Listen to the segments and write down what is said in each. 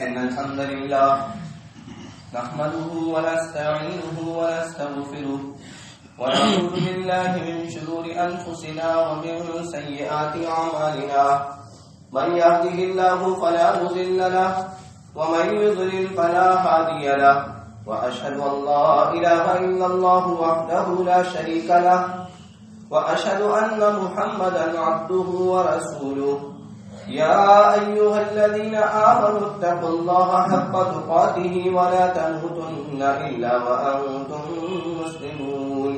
إن الحمد لله نحمده ونستعينه ونستغفره ونعوذ بالله من شرور أنفسنا ومن سيئات أعمالنا من يهده الله فلا مضل له ومن يضلل فلا هادي له وأشهد أن لا إله إلا الله وحده لا شريك له وأشهد أن محمدا عبده ورسوله يا أيها الذين آمنوا اتقوا الله حق تقاته ولا تموتن إلا وأنتم مسلمون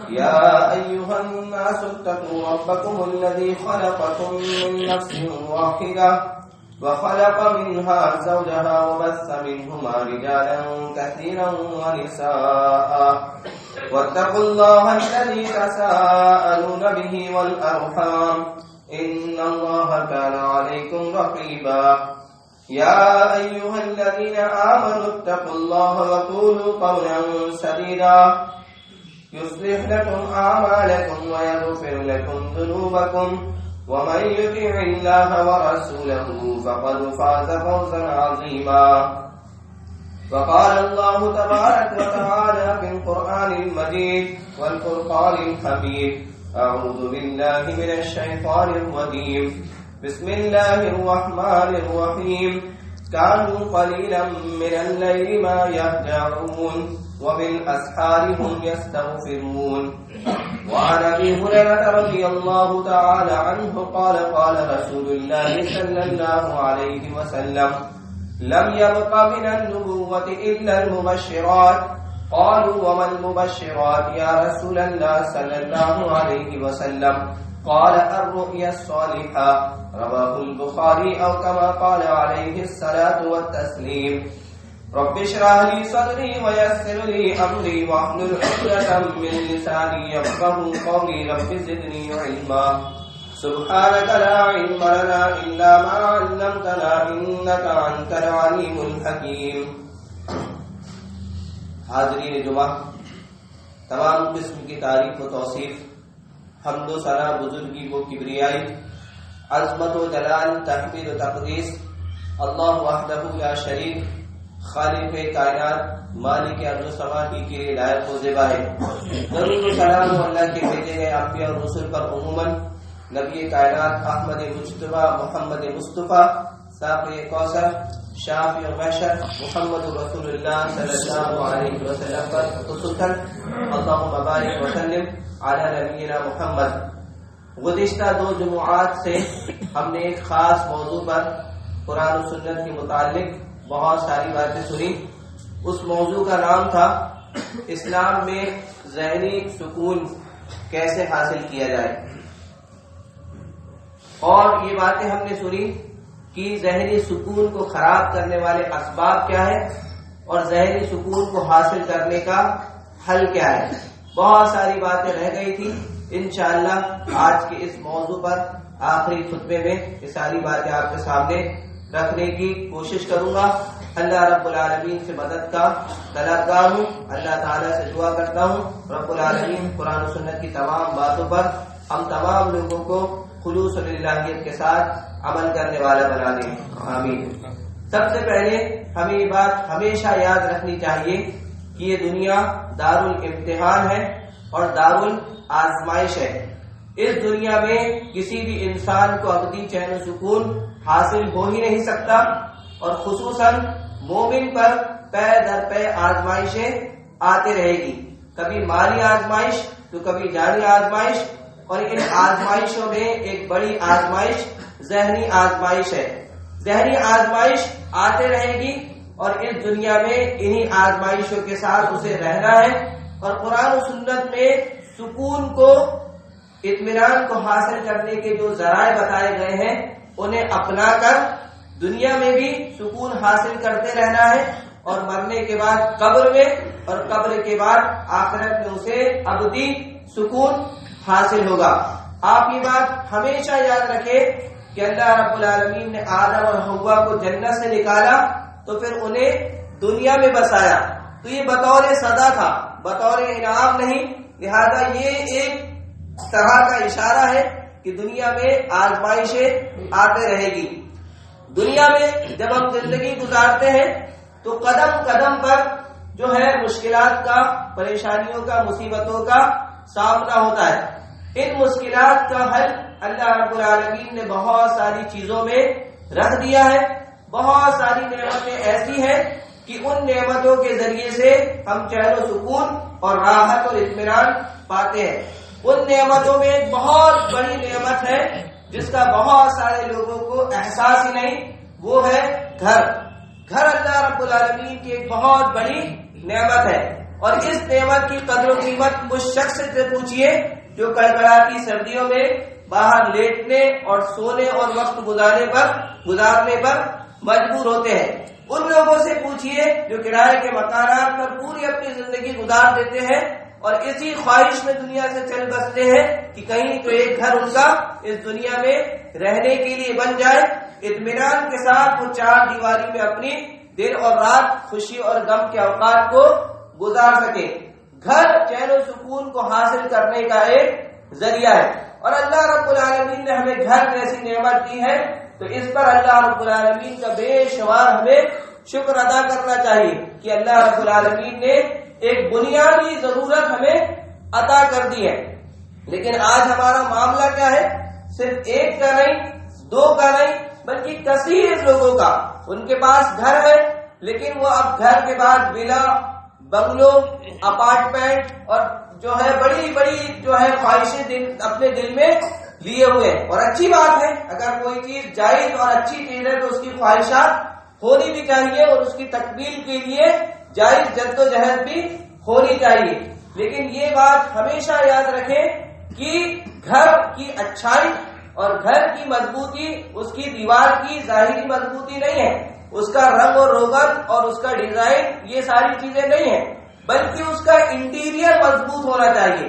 يا أيها الناس اتقوا ربكم الذي خلقكم من نفس واحدة وخلق منها زوجها وبث منهما رجالا كثيرا ونساء واتقوا الله الذي تساءلون به والأرحام إن الله كان عليكم رقيبا يا أيها الذين آمنوا اتقوا الله وقولوا قولا سديدا يصلح لكم أعمالكم ويغفر لكم ذنوبكم ومن يطع الله ورسوله فقد فاز فوزا عظيما وقال الله تبارك وتعالى في القرآن المجيد والفرقان الحميد أعوذ بالله من الشيطان الرجيم بسم الله الرحمن الرحيم كانوا قليلا من الليل ما يهجعون وبالأسحار هم يستغفرون وعن أبي هريرة رضي الله تعالى عنه قال قال رسول الله صلى الله عليه وسلم لم يبق من النبوة إلا المبشرات قالوا وما المبشرات يا رسول الله صلى الله عليه وسلم قال الرؤيا الصالحة رواه البخاري أو كما قال عليه الصلاة والتسليم رب اشرح لي صدري ويسر لي أمري واحلل عقدة من لساني يفقهوا قولي رب زدني علما سبحانك لا علم لنا إلا ما علمتنا إنك أنت العليم الحكيم حاضرین جمعہ، تمام قسم کی تعریف و توصیف، حمد و ثنا، بزرگی و کبریائی، عظمت و جلال، تحمید و تقدیس اللہ وحدہ لا شریک، خالق کائنات، مالک ارض و سما کی لیے لائق و زیبا ہے۔ درود و سلام اللہ کے بھیجے گئے انبیاء اور رسول پر عموماً، نبی کائنات احمد مجتبی محمد مصطفیٰ ساقی کوثر شافی و محشر محمد رسول اللہ صلی اللہ علیہ وسلم پر خصوصاً اللہم بارک وسلم علی نبینا محمد۔ گزشتہ 2 جمعات سے ہم نے ایک خاص موضوع پر قرآن و سنت کے متعلق بہت ساری باتیں سنی۔ اس موضوع کا نام تھا اسلام میں ذہنی سکون کیسے حاصل کیا جائے، اور یہ باتیں ہم نے سنی کہ ذہنی سکون کو خراب کرنے والے اسباب کیا ہے اور ذہنی سکون کو حاصل کرنے کا حل کیا ہے۔ بہت ساری باتیں رہ گئی تھی، انشاءاللہ آج کے اس موضوع پر آخری خطبے میں یہ ساری باتیں آپ کے سامنے رکھنے کی کوشش کروں گا۔ اللہ رب العالمین سے مدد کا طلبگار ہوں، اللہ تعالیٰ سے دعا کرتا ہوں رب العالمین قرآن و سنت کی تمام باتوں پر ہم تمام لوگوں کو خلوص و للہیت کے ساتھ عمل کرنے والا بنا دیں، آمین۔ سب سے پہلے ہمیں یہ بات ہمیشہ یاد رکھنی چاہیے کہ یہ دنیا دارالامتحان ہے اور دارالآزمائش ہے۔ اس دنیا میں کسی بھی انسان کو ابدی چین و سکون حاصل ہو ہی نہیں سکتا، اور خصوصاً مومن پر پے در پے آزمائشیں آتے رہے گی، کبھی مالی آزمائش تو کبھی جانی آزمائش، اور ان آزمائشوں میں ایک بڑی آزمائش ذہنی آزمائش ہے۔ ذہنی آزمائش آتے رہے گی اور اس دنیا میں انہی آزمائشوں کے ساتھ اسے رہنا ہے، اور قرآن و سنت میں سکون کو، اطمینان کو حاصل کرنے کے جو ذرائع بتائے گئے ہیں انہیں اپنا کر دنیا میں بھی سکون حاصل کرتے رہنا ہے، اور مرنے کے بعد قبر میں، اور قبر کے بعد آخرت میں اسے ابدی سکون حاصل ہوگا۔ آپ یہ بات ہمیشہ یاد رکھیں کہ اللہ رب العالمین نے آدم اور حوا کو جنت سے نکالا تو پھر انہیں دنیا میں بسایا، تو یہ بطور سزا تھا، بطور انعام نہیں، لہذا یہ ایک طرح کا اشارہ ہے کہ دنیا میں آزمائشیں آتے رہے گی۔ دنیا میں جب ہم زندگی گزارتے ہیں تو قدم قدم پر جو ہے مشکلات کا، پریشانیوں کا، مصیبتوں کا سامنا ہوتا ہے. ان مشکلات کا حل اللہ رب العالمین نے بہت ساری چیزوں میں رکھ دیا ہے. بہت ساری نعمتیں ایسی ہیں کہ ان نعمتوں کے ذریعے سے ہم چین و سکون اور راحت اور اطمینان پاتے ہیں. ان نعمتوں میں ایک بہت بڑی نعمت ہے جس کا بہت سارے لوگوں کو احساس ہی نہیں، وہ ہے گھر. گھر اللہ رب العالمین کی ایک بہت بڑی نعمت ہے، اور اس نعمت کی قدر و قیمت اس شخص سے پوچھئے جو کڑکڑاتی سردیوں میں باہر لیٹنے اور سونے اور وقت گزارنے پر مجبور ہوتے ہیں. ان لوگوں سے پوچھئے جو کرائے کے مکانات پر پوری اپنی زندگی گزار دیتے ہیں اور اسی خواہش میں دنیا سے چل بستے ہیں کہ کہیں تو ایک گھر ان کا اس دنیا میں رہنے کے لیے بن جائے، اطمینان کے ساتھ وہ چار دیواری میں اپنی دن اور رات، خوشی اور غم کے اوقات کو گزار سکے. گھر چین و سکون کو حاصل کرنے کا ایک ذریعہ ہے، اور اللہ رب العالمین نے ہمیں گھر جیسی نعمت دی ہے تو اس پر اللہ رب العالمین کا بے شمار ہمیں شکر ادا کرنا چاہیے کہ اللہ رب العالمین نے ایک بنیادی ضرورت ہمیں عطا کر دی ہے. لیکن آج ہمارا معاملہ کیا ہے؟ صرف ایک کا نہیں، دو کا نہیں، بلکہ کثیر لوگوں کا ان کے پاس گھر ہے، لیکن وہ اب گھر کے بعد ولا، بنگلو، اپارٹمنٹ اور جو ہے بڑی بڑی جو ہے خواہشیں اپنے دل میں لیے ہوئے ہیں. اور اچھی بات ہے، اگر کوئی چیز جائز اور اچھی چیز ہے تو اس کی خواہشات ہونی بھی چاہیے اور اس کی تکمیل کے لیے جائز جد و جہد بھی ہونی چاہیے. لیکن یہ بات ہمیشہ یاد رکھیں کہ گھر کی اچھائی اور گھر کی مضبوطی اس کی دیوار کی ظاہری مضبوطی نہیں ہے، اس کا رنگ اور روغن اور اس کا ڈیزائن، یہ ساری چیزیں نہیں ہیں، بلکہ اس کا انٹیریئر مضبوط ہونا چاہیے،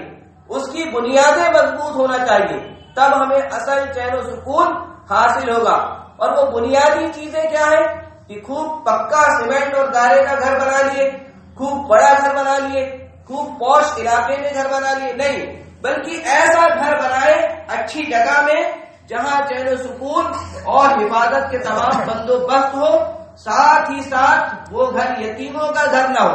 اس کی بنیادیں مضبوط ہونا چاہیے. تب ہمیں اصل چین و سکون حاصل ہوگا. اور وہ بنیادی چیزیں کیا ہیں کہ خوب پکا سیمنٹ اور گارے کا گھر بنا لیے، خوب بڑا گھر بنا لیے، خوب پوش علاقے میں گھر بنا لیے، نہیں، بلکہ ایسا گھر بنائے اچھی جگہ میں جہاں چین و سکون اور حفاظت کے تمام بندوبست ہو. ساتھ ہی ساتھ وہ گھر یتیموں کا گھر نہ ہو.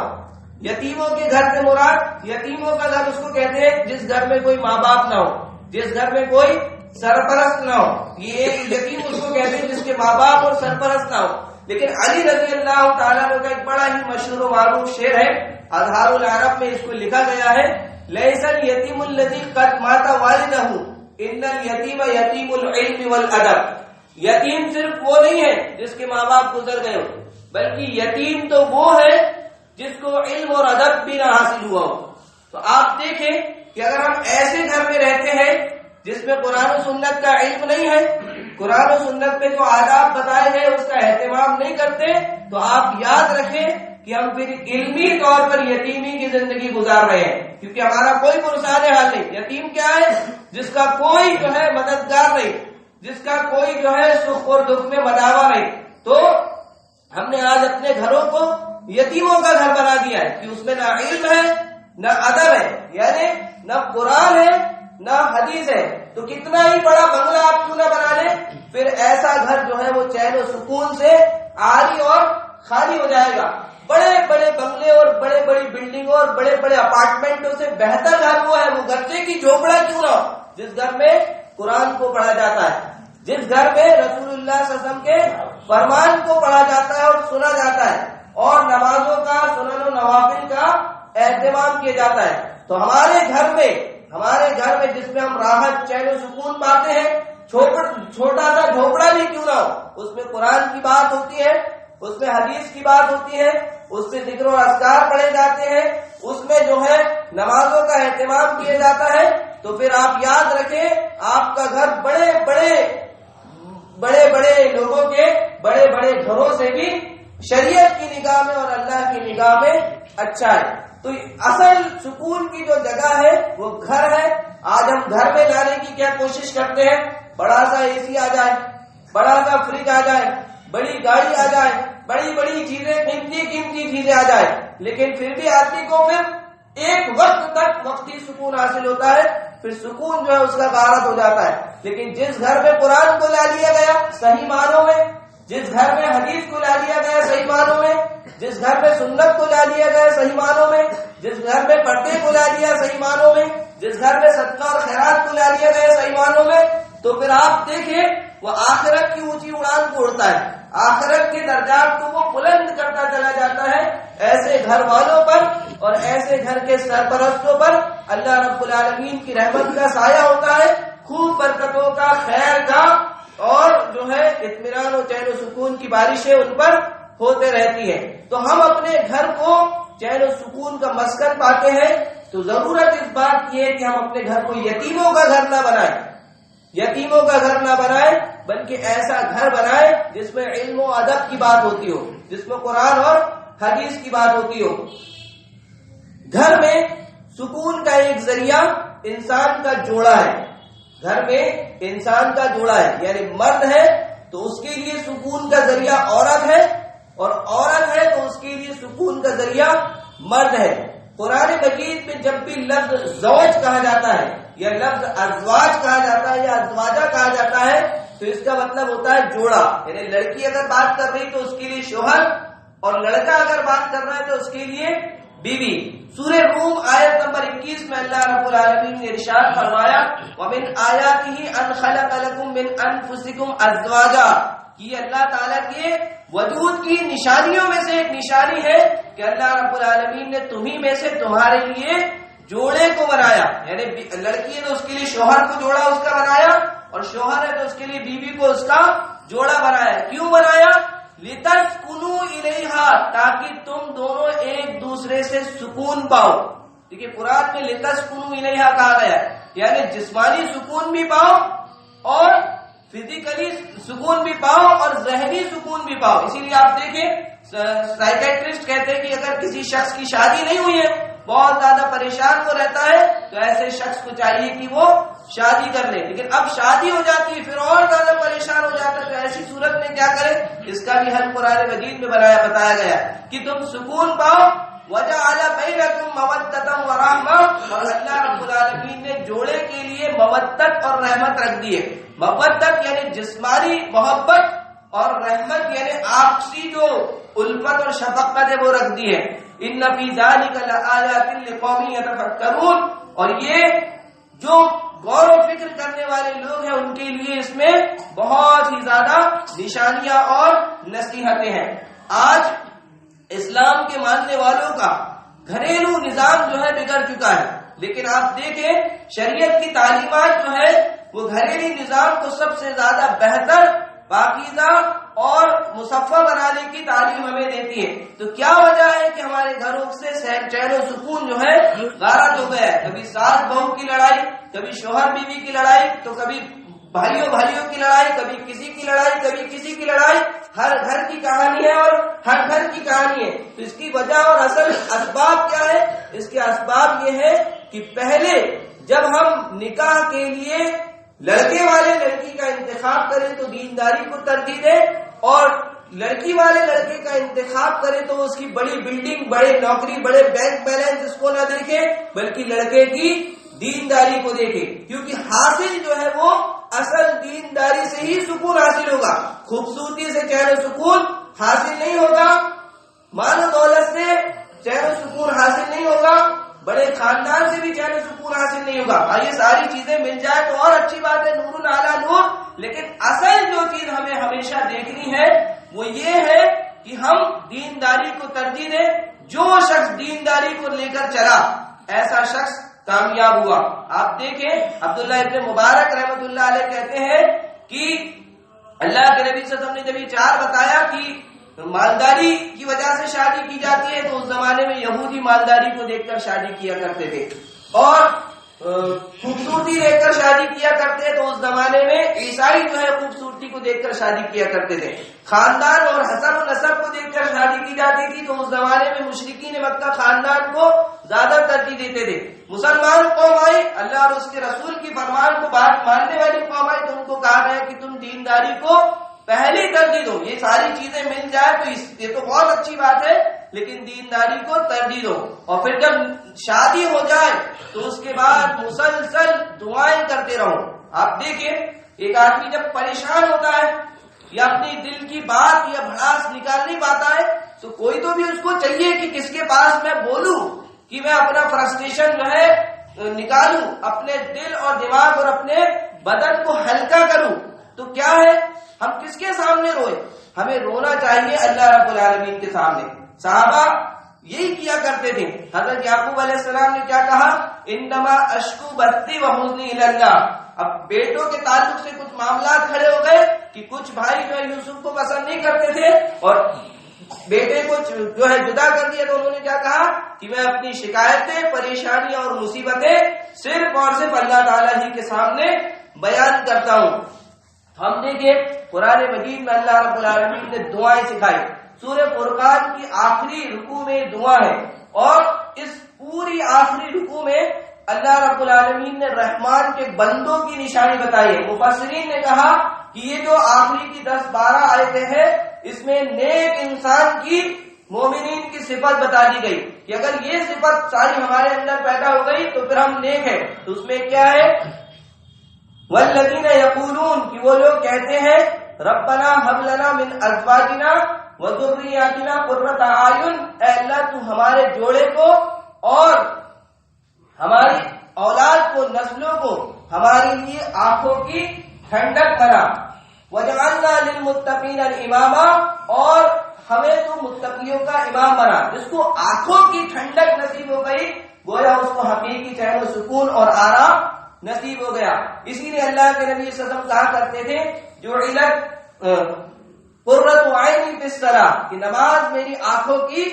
یتیموں کے گھر سے مراد، یتیموں کا گھر اس کو کہتے ہیں جس گھر میں کوئی ماں باپ نہ ہو، جس گھر میں کوئی سرپرست نہ ہو. یہ ایک یتیم اس کو کہتے ہیں جس کے ماں باپ اور سرپرست نہ ہو. لیکن علی رضی اللہ تعالیٰ عنہ کا ایک بڑا ہی مشہور و معروف شعر ہے، اظہار العرب میں اس کو لکھا گیا ہے، لیس الیتیم الذی قد مات والدہ ان الیتیم یتیم العلم والادب. یتیم صرف وہ نہیں ہے جس کے ماں باپ گزر گئے ہو، بلکہ یتیم تو وہ ہے جس کو علم اور ادب بھی نہ حاصل ہوا ہو. تو آپ دیکھیں کہ اگر ہم ایسے گھر میں رہتے ہیں جس میں قرآن و سنت کا علم نہیں ہے، قرآن و سنت میں جو آداب بتائے ہیں اس کا اہتمام نہیں کرتے، تو آپ یاد رکھیں کہ ہم پھر علمی طور پر یتیمی کی زندگی گزار رہے ہیں، کیونکہ ہمارا کوئی پرسان حال نہیں. یتیم کیا ہے؟ جس کا کوئی جو ہے مددگار نہیں، جس کا کوئی جو ہے سکھ اور دکھ میں مداوا نہیں. تو ہم نے آج اپنے گھروں کو یتیموں کا گھر بنا دیا ہے کہ اس میں نہ علم ہے نہ ادب ہے، یعنی نہ قرآن ہے نہ حدیث ہے. تو کتنا ہی بڑا بنگلہ آپ کیوں نہ بنا لیں، پھر ایسا گھر جو ہے وہ چین و سکون سے عاری اور خالی ہو جائے گا. بڑے بڑے بنگلے اور بڑے بڑی بلڈنگوں اور بڑے بڑے اپارٹمنٹوں سے بہتر گھر وہ ہے، وہ گھرچے کی جھوپڑا کیوں نہ ہو جس گھر میں قرآن کو پڑھا جاتا ہے، جس گھر میں رسول اللہ صلی اللہ علیہ وسلم کے فرمان کو پڑھا جاتا ہے اور سنا جاتا ہے، اور نمازوں کا، سنن و نوافل کا اہتمام کیا جاتا ہے. تو ہمارے گھر میں جس میں ہم راحت، چین و سکون پاتے ہیں، چھوٹا سا جھوپڑا بھی کیوں نہ ہو، اس میں قرآن کی بات ہوتی ہے، اس میں حدیث کی بات ہوتی ہے، اس میں ذکر و اذکار پڑھے جاتے ہیں، اس میں جو ہے نمازوں کا اہتمام کیا جاتا ہے. تو پھر آپ یاد رکھیں آپ کا گھر بڑے بڑے لوگوں کے بڑے بڑے گھروں سے بھی شریعت کی نگاہ میں اور اللہ کی نگاہ میں اچھا ہے. تو اصل سکون کی جو جگہ ہے وہ گھر ہے. آج ہم گھر میں لانے کی کیا کوشش کرتے ہیں؟ بڑا سا اے سی آ جائے، بڑا سا فریج آ جائے، بڑی گاڑی آ جائے، بڑی بڑی چیزیں، قیمتی چیزیں آ جائے، لیکن پھر بھی آدمی کو پھر ایک وقت تک وقتی سکون حاصل ہوتا ہے، پھر سکون جو ہے اس کا غارت ہو جاتا ہے. لیکن جس گھر میں قرآن کو لا لیا گیا صحیح معنوں میں، جس گھر میں حدیث کو لا لیا گیا صحیح معنوں میں، جس گھر میں سنت کو لا لیا گیا صحیح معنوں میں، جس گھر میں پردے کو لا لیا صحیح معنوں میں، جس گھر میں صدقہ اور خیرات کو لا لیا گیا صحیح معنوں میں، تو پھر آپ دیکھیں وہ آخرت کی اونچی اڑان کو اڑتا ہے، آخرت کے درجات کو وہ بلند کرتا چلا جاتا ہے۔ ایسے گھر والوں پر اور ایسے گھر کے سرپرستوں پر اللہ رب العالمین کی رحمت کا سایہ ہوتا ہے، خوب برکتوں کا، خیر کا، اور جو ہے اطمینان و چین و سکون کی بارشیں ان پر ہوتے رہتی ہیں۔ تو ہم اپنے گھر کو چین و سکون کا مسکن پاتے ہیں، تو ضرورت اس بات کی ہے کہ ہم اپنے گھر کو یتیموں کا گھر نہ بنائیں، یتیموں کا گھر نہ بنائیں، بلکہ ایسا گھر بنائیں جس میں علم و ادب کی بات ہوتی ہو، جس میں قرآن اور حدیث کی بات ہوتی ہو۔ گھر میں سکون کا ایک ذریعہ انسان کا جوڑا ہے، گھر میں انسان کا جوڑا ہے، یعنی مرد ہے تو اس کے لیے سکون کا ذریعہ عورت ہے، اور عورت ہے تو اس کے لیے سکون کا ذریعہ مرد ہے۔ قرآن مجید میں جب بھی لفظ زوج کہا جاتا ہے یا لفظ ازواج کہا جاتا ہے یا ازواجہ کہا جاتا ہے تو اس کا مطلب ہوتا ہے جوڑا، یعنی لڑکی اگر بات کر رہی تو اس کے لیے شوہر، اور لڑکا اگر بات کر رہا ہے تو اس کے لیے بیوی۔ سورہ روم آیت نمبر 21 میں اللہ رب العالمین نے ارشاد فرمایا وَمِنْ آيَاتِهِ أَنْ خَلَقَ لَكُم مِّنْ أَنفُسِكُمْ أَزْوَاجًا، یہ اللہ تعالیٰ کے وجود کی نشانیوں میں سے ایک نشانی ہے کہ اللہ رب العالمین نے تمہیں میں سے تمہارے لیے جوڑے کو بنایا، یعنی لڑکی ہے تو اس کے لیے شوہر کو جوڑا اس کا بنایا، اور شوہر ہے تو اس کے لیے بیوی کو اس کا جوڑا بنایا۔ کیوں بنایا؟ لِتَسْكُنُوا إِلَيْهَا، تاکہ تم دونوں ایک دوسرے سے سکون پاؤ۔ دیکھیے قرآن میں لِتَسْكُنُوا إِلَيْهَا کہا گیا ہے، یعنی جسمانی سکون بھی پاؤ اور فزیکلی سکون بھی پاؤ اور ذہنی سکون بھی پاؤ۔ اسی لیے آپ دیکھیں سائیکیٹرسٹ کہتے ہیں کہ اگر کسی شخص کی شادی نہیں ہوئی ہے، بہت زیادہ پریشان وہ رہتا ہے، تو ایسے شخص کو چاہیے کہ وہ شادی کر لے، لیکن اب شادی ہو جاتی ہے پھر اور زیادہ پریشان ہو جاتا ہے، تو ایسی صورت میں کیا کرے؟ اس کا بھی حل قرآن مجید میں بتایا گیا کہ تم سکون پاؤ۔ وَجَعَلَ بَيْنَكُم مَّوَدَّةً وَرَحْمَةً، اور اللہ رب العالمین نے جوڑے کے لیے مودت اور رحمت رکھ دی ہے۔ مودت یعنی جسمانی محبت، اور رحمت یعنی آپسی جو الفت اور شفقت ہے وہ رکھ دی ہے۔ إِنَّ فِي ذَلِكَ لَآيَاتٍ لِقَوْمٍ يَتَفَكَّرُونَ، اور یہ جو غور و فکر کرنے والے لوگ ہیں ان کے لیے اس میں بہت ہی زیادہ نشانیاں اور نصیحتیں ہیں۔ آج اسلام کے ماننے والوں کا گھریلو نظام جو ہے بگڑ چکا ہے، لیکن آپ دیکھیں شریعت کی تعلیمات جو ہے وہ گھریلو نظام کو سب سے زیادہ بہتر، پاکیزہ اور مصفہ بنانے کی تعلیم ہمیں دیتی ہے۔ تو کیا وجہ ہے کہ ہمارے گھروں سے چین و سکون جو ہے غارت ہو گیا ہے؟ کبھی ساس بہو کی لڑائی، کبھی شوہر بیوی کی لڑائی، تو کبھی بھائیوں کی لڑائی، کبھی کسی کی لڑائی، کبھی کسی کی لڑائی۔ ہر گھر کی کہانی ہے اور ہر گھر کی کہانی ہے۔ تو اس کی وجہ اور اصل اسباب کیا ہے؟ اس کے اسباب یہ ہے کہ پہلے جب ہم نکاح کے لیے لڑکے والے لڑکی کا انتخاب کریں تو دینداری کو ترجیح دیں، اور لڑکی والے لڑکے کا انتخاب کریں تو اس کی بڑی بلڈنگ، بڑے نوکری، بڑے بینک بیلنس اس کو نہ دیکھیں، بلکہ لڑکے کی دینداری کو دیکھیں، کیونکہ حاصل جو ہے وہ اصل دینداری سے ہی سکون حاصل ہوگا۔ خوبصورتی سے چین و سکون حاصل نہیں ہوگا، مال و دولت سے چین و سکون حاصل نہیں ہوگا، بڑے خاندان سے بھی چین و سکون حاصل نہیں ہوگا۔ یہ ساری چیزیں مل جائے تو اور اچھی بات ہے، نور علی نور، لیکن اصل جو چیز ہمیں ہمیشہ دیکھنی ہے وہ یہ ہے کہ ہم دینداری کو ترجیح دیں۔ جو شخص دینداری کو لے کر چلا ایسا شخص کامیاب ہوا۔ آپ دیکھیں عبداللہ ابن مبارک رحمۃ اللہ علیہ کہتے ہیں کہ اللہ کے نبی صلی اللہ علیہ وسلم نے جب یہ چار بتایا کہ مالداری کی وجہ سے شادی کی جاتی ہے، تو اس زمانے میں یہودی مالداری کو دیکھ کر شادی کیا کرتے تھے، اور خوبصورتی دیکھ کر شادی کیا کرتے، تو اس زمانے میں عیسائی جو ہے خوبصورتی کو دیکھ کر شادی کیا کرتے تھے۔ خاندان اور حسب و نسب کو دیکھ کر شادی کی جاتی تھی، تو اس زمانے میں مشرکین مکہ خاندان کو زیادہ ترجیح دیتے تھے۔ مسلمان قوم آئی، اللہ اور اس کے رسول کی فرمان کو بات ماننے والی قوم آئی، تو ان کو کہا گیا کہ تم دینداری کو پہلی ترجیح دو۔ یہ ساری چیزیں مل جائے تو یہ تو بہت اچھی بات ہے، لیکن دینداری کو ترجیح دو۔ اور پھر جب شادی ہو جائے تو اس کے بعد مسلسل دعائیں کرتے رہو۔ آپ دیکھیں ایک آدمی جب پریشان ہوتا ہے یا اپنی دل کی بات یا بھڑاس نکال نہیں پاتا ہے تو کوئی تو بھی اس کو چاہیے کہ کس کے پاس میں بولوں کہ میں اپنا فرسٹریشن جو ہے نکالوں، اپنے دل اور دماغ اور اپنے بدن کو ہلکا کروں. تو کیا ہے، ہم کس کے سامنے روئے؟ ہمیں رونا چاہیے اللہ رب العالمین کے سامنے. صحابہ یہی کیا کرتے تھے. حضرت یعقوب علیہ السلام نے کیا کہا؟ انما اشکو بثی و حزنی الی اللہ. اب بیٹوں کے تعلق سے کچھ معاملات کھڑے ہو گئے کہ کچھ بھائی جو ہے یوسف کو پسند نہیں کرتے تھے اور بیٹے کو جو ہے جدا کر دیا، تو انہوں نے کیا کہا کہ میں اپنی شکایتیں، پریشانیاں اور مصیبتیں صرف اور صرف اللہ تعالیٰ ہی کے سامنے بیان کرتا ہوں. ہم دیکھیں قرآن مجید میں اللہ رب العالمین نے دعائیں سکھائی. سورہ فرقان کی آخری رکوع میں دعا ہے، اور اس پوری آخری رکوع میں اللہ رب العالمین نے رحمان کے بندوں کی نشانی بتائی ہے. مفسرین نے کہا کہ یہ جو آخری کی 10-12 آیتیں ہیں، اس میں نیک انسان کی، مومنین کی صفت بتا دی گئی کہ اگر یہ صفت ساری ہمارے اندر پیدا ہو گئی تو پھر ہم نیک ہیں. تو اس میں کیا ہے؟ والذین یقولون، کہ وہ لوگ کہتے ہیں ربنا هب لنا من ازواجنا وذریاتنا قرۃ اعین، اے اللہ تو ہمارے جوڑے کو اور ہماری اولاد کو، نسلوں کو ہمارے لیے آنکھوں کی ٹھنڈک بنا. وجعلنا للمتقین اماما، اور ہمیں تو متقیوں کا امام بنا. جس کو آنکھوں کی ٹھنڈک نصیب ہو گئی گویا اس کو حقیقی چین و سکون اور آرام نصیب ہو گیا. اسی لیے اللہ کے نبی صلی اللہ علیہ وسلم کہا کرتے تھے جعلت قرۃ عین فی الصلاۃ، کہ نماز میری آنکھوں کی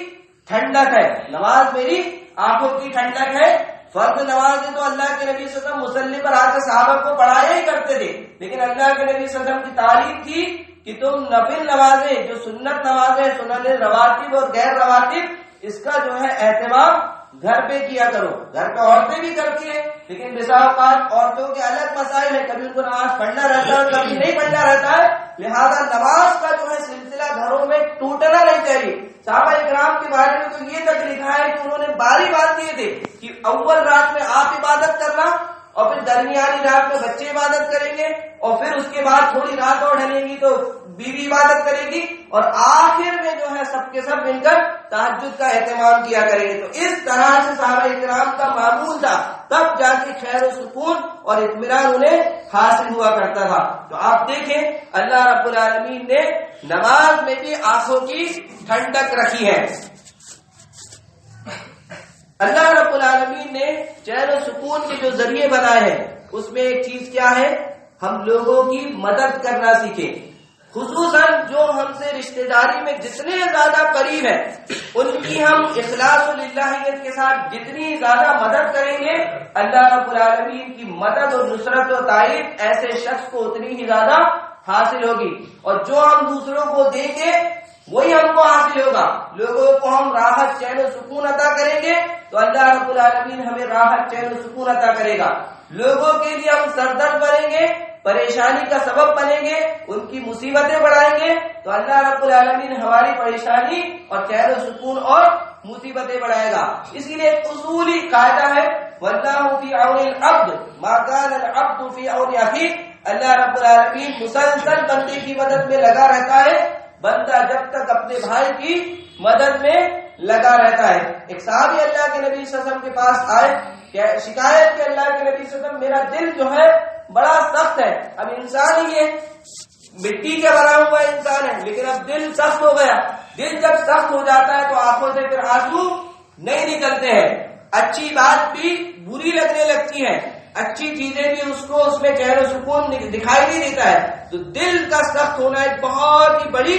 ٹھنڈک ہے. نماز میری آنکھوں کی ٹھنڈک ہے. فرض نماز ہے تو اللہ کے نبی صلی اللہ علیہ وسلم مصلی پر آ کے صحابہ کو پڑھایا ہی کرتے تھے، لیکن اللہ کے نبی صلی اللہ علیہ وسلم کی تعلیم تھی کہ تم نفل نمازیں، جو سنت نمازیں، سنن رواتب اور غیر رواتب، اس کا جو ہے اہتمام گھر پہ کیا کرو. گھر پہ عورتیں بھی کرتی ہیں، لیکن بسا اوقات عورتوں کے الگ مسائل ہیں، کبھی ان کو نماز پڑھنا رہتا ہے اور کبھی نہیں پڑھنا رہتا ہے. لہذا نماز کا جو ہے سلسلہ گھروں میں ٹوٹنا نہیں چاہیے. صحابہ اکرام کے بارے میں تو یہ تک لکھا ہے کہ انہوں نے باری بات دیے تھے کہ اول رات میں آپ عبادت کرنا، اور پھر درمیانی رات میں بچے عبادت کریں گے، اور پھر اس کے بعد تھوڑی رات اور ڈھلیں گی تو بیوی عبادت کرے گی، اور آخر میں جو ہے سب کے سب مل کر تہجد کا اہتمام کیا کریں گے. تو اس طرح سے صحابہ اکرام کا معمول تھا، تب جا کے خیر و سکون اور اطمینان انہیں حاصل ہوا کرتا تھا. تو آپ دیکھیں اللہ رب العالمین نے نماز میں بھی آنکھوں کی ٹھنڈک رکھی ہے. اللہ رب العالمین نے چین و سکون کے جو ذریعے بنائے ہیں، اس میں ایک چیز کیا ہے؟ ہم لوگوں کی مدد کرنا سیکھیں. خصوصاً جو ہم سے رشتہ داری میں جتنے زیادہ قریب ہیں، ان کی ہم اخلاص و للہیت کے ساتھ جتنی زیادہ مدد کریں گے، اللہ رب العالمین کی مدد اور نصرت و تائید ایسے شخص کو اتنی ہی زیادہ حاصل ہوگی. اور جو ہم دوسروں کو دیں گے وہی ہم کو حاصل ہوگا. لوگوں کو ہم راحت، چین و سکون عطا کریں گے تو اللہ رب العالمین ہمیں راحت، چین و سکون عطا کرے گا. لوگوں کے لیے ہم سردرد بنیں گے، پریشانی کا سبب بنیں گے، ان کی مصیبتیں بڑھائیں گے تو اللہ رب العالمین ہماری پریشانی اور چین و سکون اور مصیبتیں بڑھائے گا. اسی لیے ایک اصولی قاعدہ ہے واللہ فی عون العبد ما کان العبد فی عون اخیہ. اللہ رب العالمین مسلسل بندے کی مدد میں لگا رہتا ہے، بندہ جب تک اپنے بھائی کی مدد میں لگا رہتا ہے. ایک صحابی اللہ کے نبی صلی اللہ علیہ وسلم کے پاس آئے، شکایت کہ اللہ کے نبی صلی اللہ علیہ وسلم میرا دل جو ہے بڑا سخت ہے. اب انسان ہی ہے، مٹی کا بنا ہوا انسان ہے، لیکن اب دل سخت ہو گیا. دل جب سخت ہو جاتا ہے تو آنکھوں سے پھر آنسو نہیں نکلتے ہیں. اچھی بات بھی بری لگنے لگتی ہے، اچھی چیزیں بھی اس میں چین و سکون دکھائی نہیں دیتا ہے. تو دل کا سخت ہونا ایک بہت ہی بڑی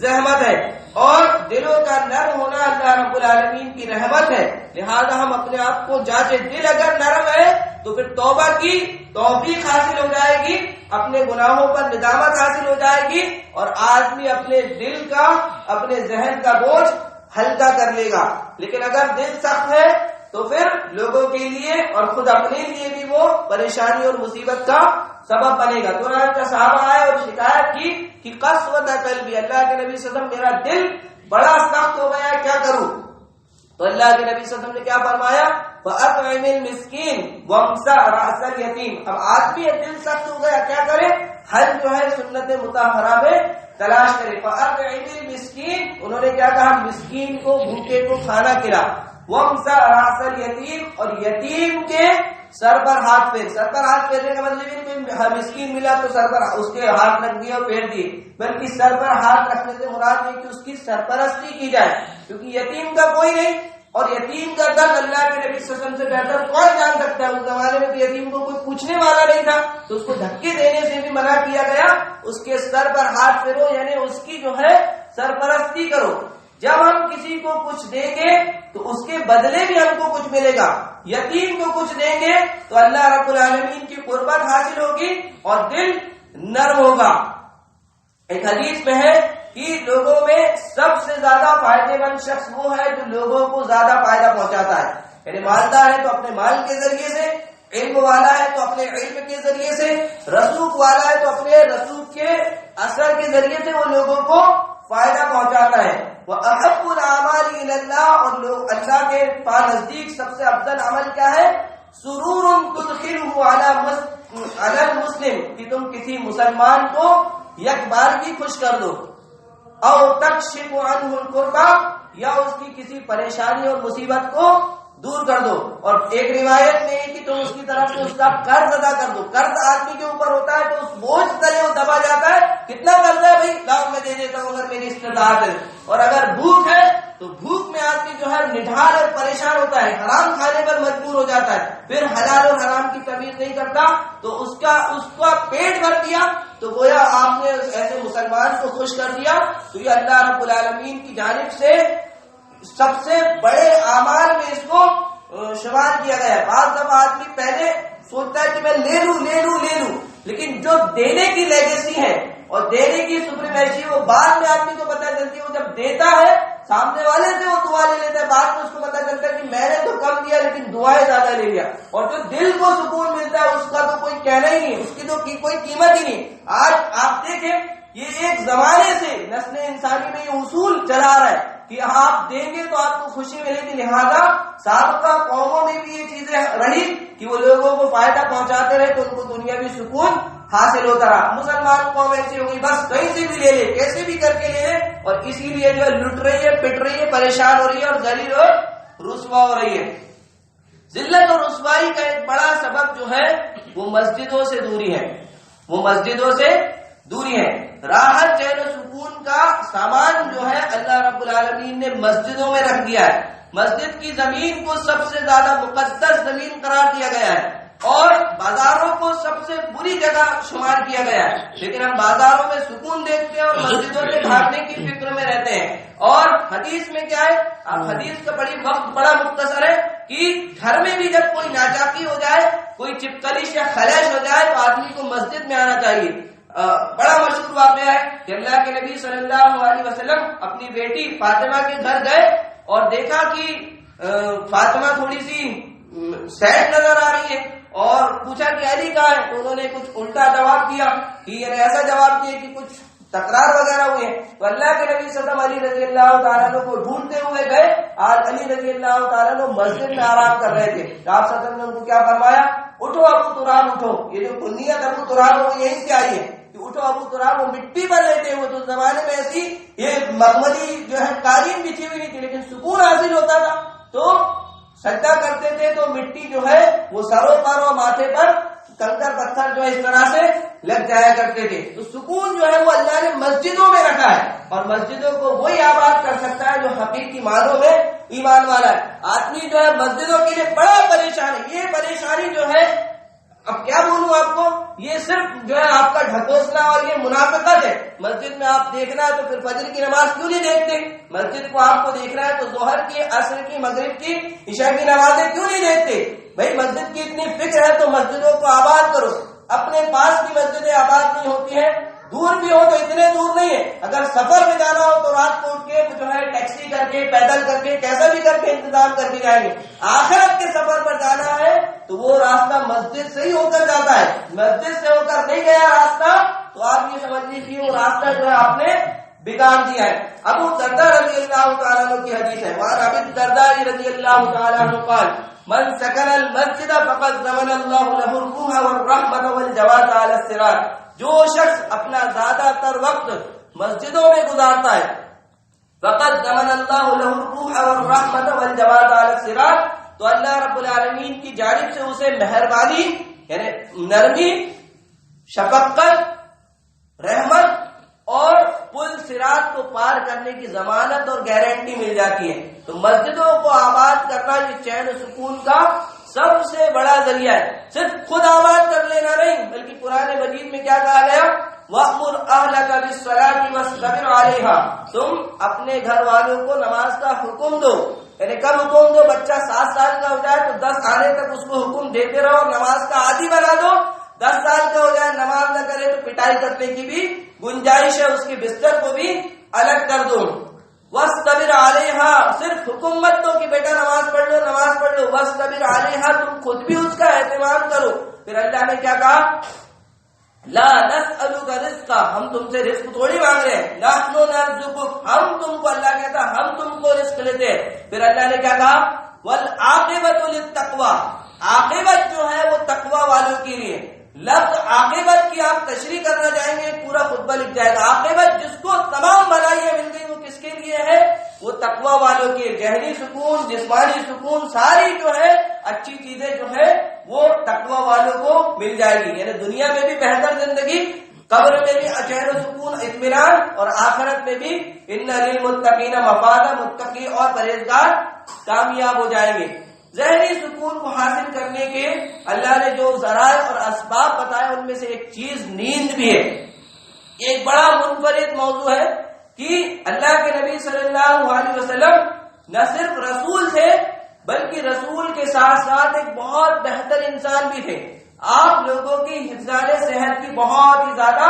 زحمت ہے، اور دلوں کا نرم ہونا اللہ رب العالمین کی رحمت ہے. لہذا ہم اپنے آپ کو جانچے. دل اگر نرم ہے تو پھر توبہ کی توفیق حاصل ہو جائے گی، اپنے گناہوں پر ندامت حاصل ہو جائے گی، اور آدمی اپنے دل کا، اپنے ذہن کا بوجھ ہلکا کر لے گا. لیکن اگر دل سخت ہے تو پھر لوگوں کے لیے اور خود اپنے لیے بھی وہ پریشانی اور مصیبت کا سبب بنے گا. تو صحابہ آئے اور شکایت کی کہ قسوۃ قلبی، اللہ کے نبی صلی اللہ علیہ وسلم میرا دل بڑا سخت ہو گیا، کیا کروں؟ تو اللہ کے نبی صلی اللہ علیہ وسلم نے کیا فرمایا؟ فَأَطْعِمِ الْمِسْكِينَ وَامْسَحْ رَأْسَ الْيَتِيمِ. اب آدمی دل سخت ہو گیا، کیا کرے؟ حل جو ہے سنت مطہرہ میں تلاش کرے. فَأَطْعِمِ الْمِسْكِينَ، انہوں نے کیا کہا؟ مسکین کو، بھوکے کو کھانا کھلا. وَامْسَحْ رَأْسَ الْيَتِيمِ، اور یتیم کے سر پر ہاتھ پھیر. سر پر ہاتھ پھیرنے کا مطلب یہ نہیں مسکین ملا تو سر پر اس کے ہاتھ رکھ دیا اور پھیر دیے، بلکہ سر پر ہاتھ رکھنے سے مراد یہ کہ اس کی سرپرستی کی جائے، کیونکہ یتیم کا کوئی نہیں، اور یتیم کا درد اللہ کے نبی صلی اللہ علیہ وسلم سے بہتر کون جان سکتا ہے؟ اس زمانے میں تو یتیم کو کوئی پوچھنے والا نہیں تھا، تو اس کو دھکے دینے سے بھی منع کیا گیا. اس کے سر پر ہاتھ پھیرو، یعنی اس کی جو ہے سرپرستی کرو. جب ہم کسی کو کچھ دیں گے تو اس کے بدلے بھی ہم کو کچھ ملے گا. یتیم کو کچھ دیں گے تو اللہ رب العالمین کی قربت حاصل ہوگی اور دل نرم ہوگا. ایک حدیث میں ہے کہ لوگوں میں سب سے زیادہ فائدے مند شخص وہ ہے جو لوگوں کو زیادہ فائدہ پہنچاتا ہے. یعنی مالدار ہے تو اپنے مال کے ذریعے سے، علم والا ہے تو اپنے علم کے ذریعے سے، رسوخ والا ہے تو اپنے رسوخ کے اثر کے ذریعے سے وہ لوگوں کو فائدہ پہنچاتا ہے. وَأَحَبُّ الْأَعْمَالِ إِلَى اللَّهِ، اور لوگ اللہ کے پاس نزدیک سب سے افضل عمل کیا ہے؟ سرور تدخلہ علی المسلم، کہ تم کسی مسلمان کو یک بار بھی خوش کر دو. او تکشف عنہ الکربہ، یا اس کی کسی پریشانی اور مصیبت کو دور کر دو. اور ایک روایت میں کہ تم اس کی طرف سے اس کا قرض ادا کر دو. قرض آدمی کے اوپر ہوتا ہے تو اس بوجھ تلے وہ دبا جاتا ہے. کتنا قرض ہے بھائی؟ لاؤ میں دے دیتا ہوں اگر میری استطاعت ہے. اور اگر بھوک ہے تو بھوک میں آدمی جو ہے نڈھال اور پریشان ہوتا ہے، حرام کھانے پر مجبور ہو جاتا ہے، پھر حلال اور حرام کی تمیز نہیں کرتا، تو اس کا پیٹ بھر دیا تو گویا آپ نے ایسے مسلمان کو خوش کر دیا. تو یہ اللہ رب العالمین کی جانب سے سب سے بڑے اعمال میں اس کو شمار کیا گیا ہے. بعض دفعہ آدمی پہلے سوچتا ہے کہ میں لے لوں، لیکن جو دینے کی لیگیسی ہے اور دینے کی سپریمیسی وہ بعد میں آدمی کو پتہ چلتی ہے. وہ جب دیتا ہے سامنے والے سے وہ دعا لے لیتا ہے، بعد میں اس کو پتہ چلتا ہے کہ میں نے تو کم دیا لیکن دعائیں زیادہ لے لیا. اور جو دل کو سکون ملتا ہے اس کا تو کوئی کہنا ہی نہیں، اس کی تو کوئی قیمت ہی نہیں. آج آپ دیکھیں یہ ایک زمانے سے نسل انسانی میں یہ اصول چلا رہا ہے کہ آپ دیں گے تو آپ کو خوشی ملے گی. لہذا سابقہ قوموں میں بھی یہ چیزیں رہی کہ وہ لوگوں کو فائدہ پہنچاتے رہے تو ان کو دنیاوی سکون حاصل ہوتا رہا. مسلمان قوم ایسی ہو گئی بس کہیں سے بھی لے لے، کیسے بھی کر کے لے لے، اور اسی لیے جو ہے لٹ رہی ہے، پٹ رہی ہے، پریشان ہو رہی ہے اور ذلیل اور رسوا ہو رہی ہے. ذلت اور رسوائی کا ایک بڑا سبب جو ہے وہ مسجدوں سے دوری ہے. راحت چین و سکون کا سامان جو ہے اللہ رب العالمین نے مسجدوں میں رکھ دیا ہے. مسجد کی زمین کو سب سے زیادہ مقدس زمین قرار دیا گیا ہے اور بازاروں کو سب سے بری جگہ شمار کیا گیا ہے. لیکن ہم بازاروں میں سکون دیکھتے ہیں اور مسجدوں سے بھاگنے کی فکر میں رہتے ہیں. اور حدیث میں کیا ہے؟ اب حدیث کا بڑا مختصر ہے کہ گھر میں بھی جب کوئی ناچاکی ہو جائے، کوئی چپکلش یا خلش ہو جائے تو آدمی کو مسجد میں آنا چاہیے. بڑا مشہور واقعہ ہے کہ اللہ کے نبی صلی اللہ علیہ وسلم اپنی بیٹی فاطمہ کے گھر گئے اور دیکھا کہ فاطمہ تھوڑی سی سیڈ نظر آ رہی ہے اور پوچھا کہ علی کہاں ہے؟ تو انہوں نے کچھ الٹا جواب دیا کہ یعنی ایسا جواب دیا کہ کچھ تکرار وغیرہ ہوئے. تو اللہ کے نبی صلی اللہ علیہ وسلم علی رضی اللہ تعالیٰ عنہ کو ڈھونڈتے ہوئے گئے. آج علی رضی اللہ تعالیٰ عنہ مسجد میں آرام کر رہے تھے. آپ صلی اللہ علیہ وسلم نے ان کو کیا فرمایا؟ اٹھو ابو تراب اٹھو. یہ جو کنیت ابو تراب ہو یہیں سے آئی ہے کہ اٹھو ابو تراب. وہ مٹی پر لیتے ہوئے، تو زمانے میں ایسی یہ مخملی جو ہے قالین بچھی ہوئی نہیں تھی لیکن سکون حاصل ہوتا تھا. تو سجدہ کرتے تھے تو مٹی جو ہے وہ سروں پر اور ماتھے پر کنکر پتھر جو ہے اس طرح سے لگ جایا کرتے تھے. تو سکون جو ہے وہ اللہ نے مسجدوں میں رکھا ہے اور مسجدوں کو وہی آباد کر سکتا ہے جو حقیقی معنوں میں ایمان والا ہے. آدمی جو ہے مسجدوں کے لیے بڑا پریشان ہے. یہ پریشانی جو ہے اب کیا بولوں آپ کو، یہ صرف جو ہے آپ کا ڈھکوسلا اور یہ منافقت ہے. مسجد میں آپ دیکھنا ہے تو پھر فجر کی نماز کیوں نہیں دیکھتے؟ مسجد کو آپ کو دیکھنا ہے تو ظہر کی، عصر کی، مغرب کی، عشاء کی نمازیں کیوں نہیں دیکھتے؟ بھائی مسجد کی اتنی فکر ہے تو مسجدوں کو آباد کرو. اپنے پاس کی مسجدیں آباد نہیں ہوتی ہیں، دور بھی ہو تو اتنے دور نہیں ہے. اگر سفر میں جانا ہو تو رات کو اٹھ کے جو ہے ٹیکسی کر کے، پیدل کر کے، کیسا بھی کر کے انتظام کر کے جائیں گے. آخرت کے سفر پر جانا ہے تو وہ راستہ مسجد سے ہی ہو کر جاتا ہے. مسجد سے ہو کر نہیں گیا راستہ تو آپ یہ سمجھ لیجیے وہ راستہ جو ہے آپ نے بگاڑ دیا ہے. ابو درداء رضی اللہ تعالیٰ عنہ کی حدیث ہے، وعن ابی الدرداء رضی اللہ تعالیٰ عنہ قال من سکن المسجد فقد ضمن اللہ له الروح والرحمت والجواد علی الصراط. جو شخص اپنا زیادہ تر وقت مسجدوں میں گزارتا ہے، فقد ضمن اللہ له الروح والرحمت والجواد علی الصراط، تو اللہ رب العالمین کی جانب سے اسے مہربانی یعنی نرمی، شفقت، رحمت اور پل صراط کو پار کرنے کی ضمانت اور گارنٹی مل جاتی ہے. تو مسجدوں کو آباد کرنا یہ چین و سکون کا سب سے بڑا ذریعہ ہے. صرف خود آباد کر لینا نہیں، بلکہ قرآن مجید میں کیا کہا گیا؟ وَأْمُرْ أَهْلَكَ بِالصَّلَاةِ وَاصْطَبِرْ عَلَيْهَا. تم اپنے گھر والوں کو نماز کا حکم دو. یعنی کب حکم دو؟ بچہ 7 سال کا ہو جائے تو 10 آنے تک اس کو حکم دیتے رہو، نماز کا عادی بنا دو. 10 سال کا ہو جائے نماز نہ کرے تو پٹائی کرنے کی بھی گنجائش ہے، اس کے بستر کو بھی الگ کر دو. وَاصْطَبِرْ عَلَيْهَا. صرف حکم مت دو کہ بیٹا نماز پڑھ لو نماز پڑھ لو. وَاصْطَبِرْ عَلَيْهَا. تم خود بھی اس کا اہتمام کرو. پھر اللہ نے کیا کہا؟ لا نسألک رزقا. ہم تم سے رزق تھوڑی مانگ رہے ہیں. نحن نرزقک. ہم تم کو، اللہ کہتا ہم تم کو رزق لیتے ہیں. پھر اللہ نے کیا کہا؟ والعاقبۃ للتقوی. عاقبت جو ہے وہ تقوی والوں کے لیے. لفظ عاقبت کی آپ تشریح کرنا چاہیں گے پورا خطبہ لکھ جائے گا. عاقبت جس کو تمام بھلائیاں مل گئی وہ کس کے لیے ہے؟ وہ تقوی والوں کی. ذہنی سکون، جسمانی سکون، ساری جو ہے اچھی چیزیں جو ہے وہ تقوی والوں کو مل جائے گی. یعنی دنیا میں بھی بہتر زندگی، قبر میں بھی چین و سکون اطمینان، اور آخرت میں بھی ان للمتقین مفازا. متقی اور پرہیزگار کامیاب ہو جائیں گے. ذہنی سکون کو حاصل کرنے کے اللہ نے جو ذرائع اور اسباب بتائے ان میں سے ایک چیز نیند بھی ہے. یہ ایک بڑا منفرد موضوع ہے کہ اللہ کے نبی صلی اللہ علیہ وسلم نہ صرف رسول تھے بلکہ رسول کے ساتھ ساتھ ایک بہت بہتر انسان بھی تھے. آپ لوگوں کی حفظان صحت کی بہت ہی زیادہ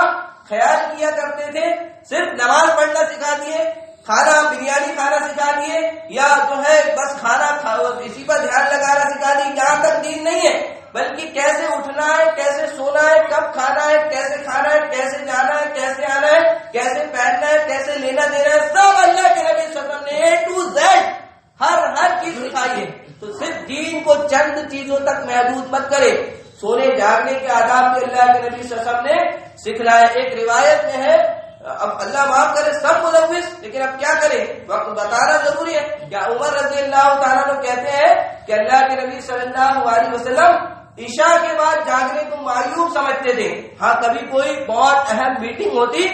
خیال کیا کرتے تھے. صرف نماز پڑھنا سکھا دیے، کھانا بریانی کھانا سکھا دیے، یا جو ہے بس کھانا اسی پر دھیان لگانا سکھا دیے، یہاں تک دین نہیں ہے. بلکہ کیسے اٹھنا ہے، کیسے سونا ہے، کب کھانا ہے، کیسے کھانا ہے، کیسے جانا ہے، کیسے آنا ہے، کیسے پہننا ہے، کیسے لینا دینا ہے، سب اللہ کے نبی صلی اللہ علیہ وسلم نے A to Z ہر چیز سکھائی ہے. تو صرف دین کو چند چیزوں تک محدود مت کرے. سونے جاگنے کے آداب بھی اللہ کے نبی صلی اللہ علیہ وسلم نے سکھلائے. ایک روایت میں ہے، اب اللہ معاف کرے سب ملوث، لیکن اب کیا کریں، وقت بتانا ضروری ہے. کیا عمر رضی اللہ تعالیٰ عنہ کہتے ہیں کہ اللہ کے نبی صلی اللہ علیہ وسلم عشاء کے بعد جاگنے کو معیوب سمجھتے تھے. ہاں کبھی کوئی بہت اہم میٹنگ ہوتی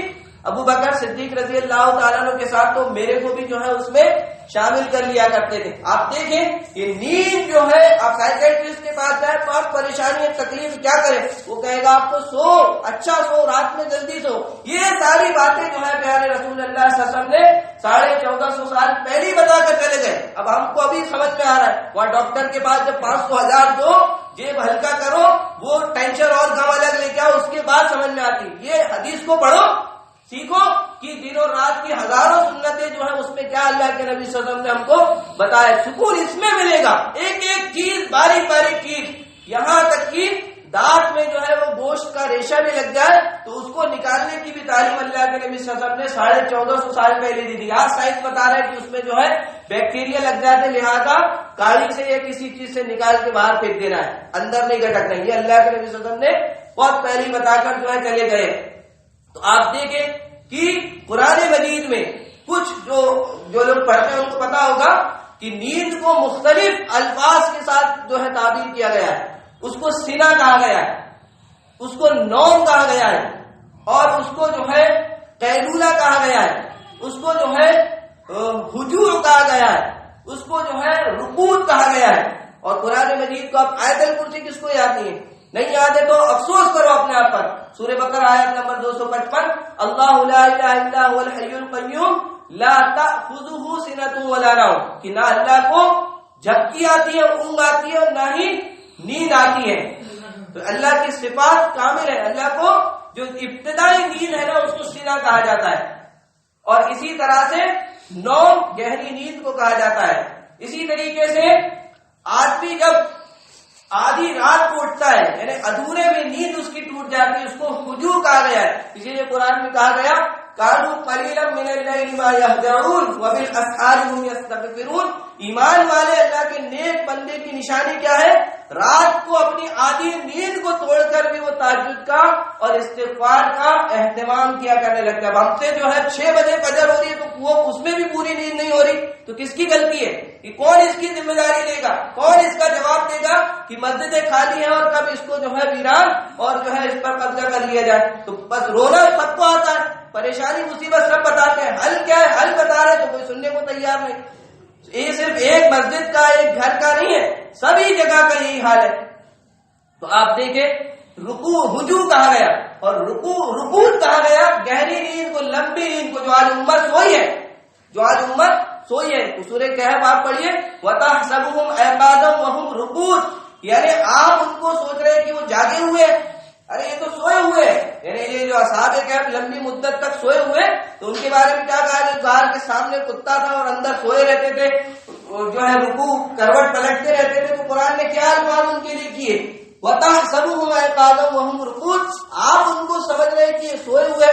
ابو بکر صدیق رضی اللہ تعالیٰ عنہ کے ساتھ تو میرے کو بھی جو ہے اس میں شامل کر لیا کرتے تھے. آپ دیکھیں یہ نیند جو ہے، آپ سائیکیٹرسٹ کے پاس جائیں تو آپ پریشانی تکلیف کیا کریں، وہ کہے گا آپ تو سو، اچھا سو، رات میں جلدی سو. یہ ساری باتیں جو ہے پیارے رسول اللہ صلی اللہ علیہ وسلم نے 1450 سال پہلے بتا کر چلے گئے. اب ہم کو ابھی سمجھ میں آ رہا ہے. وہاں ڈاکٹر کے پاس جب 500,000 دو، جیب ہلکا کرو، وہ ٹینشن اور غم الگ لے کے آؤ، اس کے بعد سمجھ میں آتی. یہ حدیث کو پڑھو، سیکھو کہ دن اور رات کی ہزاروں سنتیں جو ہیں اس میں کیا اللہ کے نبی صلی اللہ علیہ وسلم نے ہم کو بتایا. سکون اس میں ملے گا، ایک ایک چیز، باریک باریک چیز، یہاں تک کہ دانت میں جو ہے وہ گوشت کا ریشہ بھی لگ جائے تو اس کو نکالنے کی بھی تعلیم اللہ کے نبی صلی اللہ علیہ وسلم نے 1450 سال پہلے دی تھی. آج سائنس بتا رہا ہے کہ اس میں جو ہے بیکٹیریا لگ جاتے، لہذا کاڑی سے یا کسی چیز سے نکال کے باہر پھینک دینا ہے، اندر نہیں گٹکنا. یہ اللہ کے نبی صلی اللہ علیہ وسلم نے بہت پہلے بتا کر جو ہے چلے گئے. تو آپ دیکھیں کہ قرآن مجید میں کچھ جو لوگ پڑھتے ہیں ان کو پتا ہوگا کہ نیند کو مختلف الفاظ کے ساتھ جو ہے تعبیر کیا گیا ہے. اس کو سینا کہا گیا ہے، اس کو نوم کہا گیا ہے، اور اس کو جو ہے قیلولہ کہا گیا ہے، اس کو جو ہے ہجوع کہا گیا ہے، اس کو جو ہے رقود کہا گیا ہے. اور قرآن مجید کو آپ آیت الکرسی کس کو یاد نہیں یاد ہے تو افسوس کرو اپنے آپ پر. سورہ بقرہ آیت نمبر 255، اللہ لا الہ الا هو الحی القیوم لا تأخذہ سنۃ ولا نوم، کہ نہ اللہ کو جھپکی آتی ہے، اونگ آتی ہے، اور نہ ہی نیند آتی ہے. تو اللہ کی صفات کامل ہے. اللہ کو جو ابتدائی نیند ہے نا اس کو سینا کہا جاتا ہے، اور اسی طرح سے نوم گہری نیند کو کہا جاتا ہے. اسی طریقے سے آدمی جب آدھی رات کو اٹھتا ہے یعنی ادھورے میں نیند اس کی ٹوٹ جاتی ہے، اس کو ہجوع کہا گیا ہے. اسی لیے قرآن میں کہا گیا کانوا قلیلا من اللیل ما یہجعون وبالاسحار هم یستغفرون. ایمان والے اللہ کے نیک بندے کی نشانی کیا ہے؟ رات کو اپنی آدھی نیند کو توڑ کر بھی وہ تہجد کا اور استغفار کا اہتمام کیا کرنے لگتا ہے. اب ہم سے جو ہے 6 بجے فجر ہو رہی ہے تو وہ اس میں بھی پوری نیند نہیں ہو رہی، تو کس کی غلطی ہے؟ کہ کون اس کی ذمہ داری لے گا؟ کون اس کا جواب دے گا کہ مسجدیں خالی ہیں اور کب اس کو جو ہے ویران اور جو ہے اس پر قبضہ کر لیا جائے؟ تو بس رونا سب کو آتا ہے، پریشانی مصیبت سب بتاتے ہیں، حل کیا ہے حل بتا رہے تو کوئی سننے کو تیار نہیں. یہ صرف ایک مسجد کا ایک گھر کا نہیں ہے، سبھی جگہ کا یہی حال ہے. تو آپ دیکھیں رکوع رجوع کہا گیا اور رکوع کہا گیا گہری نیند کو، لمبی نیند کو، جو آج امت سوئی ہے. سورہ کہف آپ پڑھیے وَتَحْسَبُهُمْ أَيْقَاظًا وَهُمْ رُقُودٌ، یعنی آپ ان کو سوچ رہے ہیں کہ وہ جاگے ہوئے، ارے یہ تو سوئے ہوئے ہیں. یعنی یہ جو اصحاب کہف لمبی مدت تک سوئے ہوئے تو ان کے بارے میں کیا کہا کہ غار کے سامنے کتا تھا اور اندر سوئے رہتے تھے، جو ہے رکوع کروٹ پلٹتے رہتے تھے. تو قرآن نے کیا الفاظ ان کے لیے کیے؟ وَتَحْسَبُهُمْ أَيْقَاظًا وَهُمْ رُقُودٌ، آپ ان کو سمجھ رہے ہیں کہ یہ سوئے ہوئے،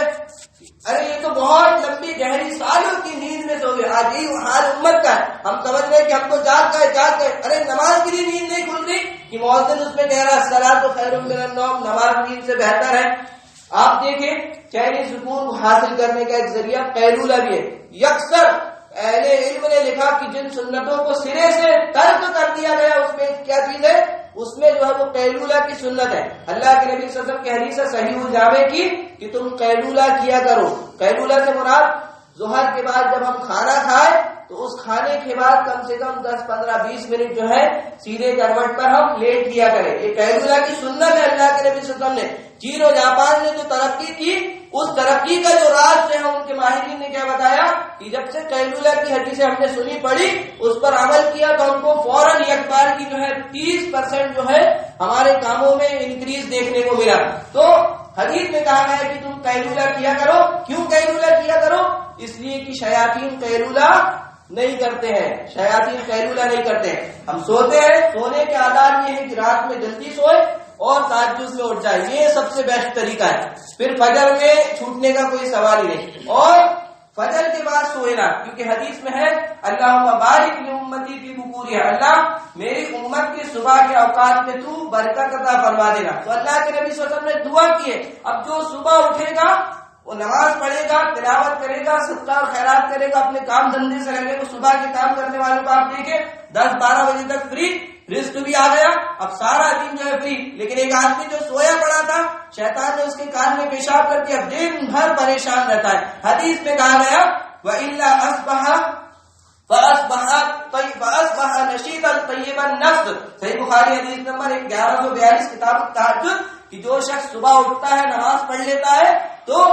ارے یہ تو بہت لمبی گہری سالوں کی نیند میں سو گئے. آج یہی حال امت کا ہے، ہم سمجھ رہے ہیں کہ ہم کو جاگ گئے. ارے نماز کے لیے نیند نہیں کھل رہی کہ مؤذن اس میں کہہ رہا الصلاۃ خیر من النوم، نماز نیند سے بہتر ہے. آپ دیکھیں چینی سکون کو حاصل کرنے کا ایک ذریعہ قیلولہ بھی ہے. یکسر اہل علم نے لکھا کہ جن سنتوں کو سرے سے ترک کر دیا گیا اس میں کیا چیز ہے؟ اس میں جو ہے وہ قیلولہ کی سنت ہے. اللہ کے نبی صلی اللہ علیہ وسلم کی حدیث ہے صحیح الجامع کی کہ تم قیلولہ کیا کرو. قیلولہ سے مراد ظہر کے بعد جب ہم کھانا کھائے تو اس کھانے کے بعد کم سے کم 10-15-20 منٹ جو ہے سیدھے کروٹ پر ہم لیٹ لیا کریں. یہ قیلولہ کی سنت ہے اللہ کے نبی صلی اللہ علیہ وسلم نے. چین و جاپان نے جو ترقی کی اس ترقی کا جو راز ہے ان کے ماہرین نے کیا بتایا کہ جب سے قیلولہ کی حدیثیں ہم نے سنی پڑھی اس پر عمل کیا تو ہم کو فوراً یک بار کی جو ہے 30% جو ہے ہمارے کاموں میں انکریز دیکھنے کو ملا. تو حدیث میں کہا گیا کہ تم قیلولہ کیا کرو. کیوں قیلولہ کیا کرو؟ اس لیے کہ شیاطین قیلولہ نہیں کرتے ہیں. شیاطین قیلولہ نہیں کرتے ہیں. ہم سوتے ہیں، سونے کے آداب یہ ہے کہ رات میں جلدی سوئے اور تہجد میں اٹھ جائے، یہ سب سے بیسٹ طریقہ ہے. پھر فجر میں چھوٹنے کا کوئی سوال ہی نہیں، اور فجر کے بعد سوئے نا، کیونکہ حدیث میں ہے اللہم بارک لامتی فی بکورہا، اللہ میری امت کی صبح کے اوقات میں تو برکت عطا فرما دینا. تو اللہ کے نبی صلی اللہ علیہ وسلم نے دعا کی ہے. اب جو صبح اٹھے گا وہ نماز پڑھے گا، تلاوت کرے گا، صدقہ اور خیرات کرے گا، اپنے کام دھندے سے لگے گا. صبح کے کام کرنے والوں کو آپ دیکھیں 10-12 بجے تک فری، رزق بھی آ گیا، اب سارا دن جو ہے فری. لیکن ایک آدمی جو سویا پڑا تھا شیطان نے اس کے کان میں پیشاب کر دیا، دن بھر پریشان رہتا ہے. حدیث میں کہا گیا وَإِلَّا فَأَصْبَحَ نَشِيطًا طَيِّبَ النَّفْسِ، صحیح بخاری حدیث نمبر 1142 کتاب التہجد، کہ جو شخص صبح اٹھتا ہے نماز پڑھ لیتا ہے تو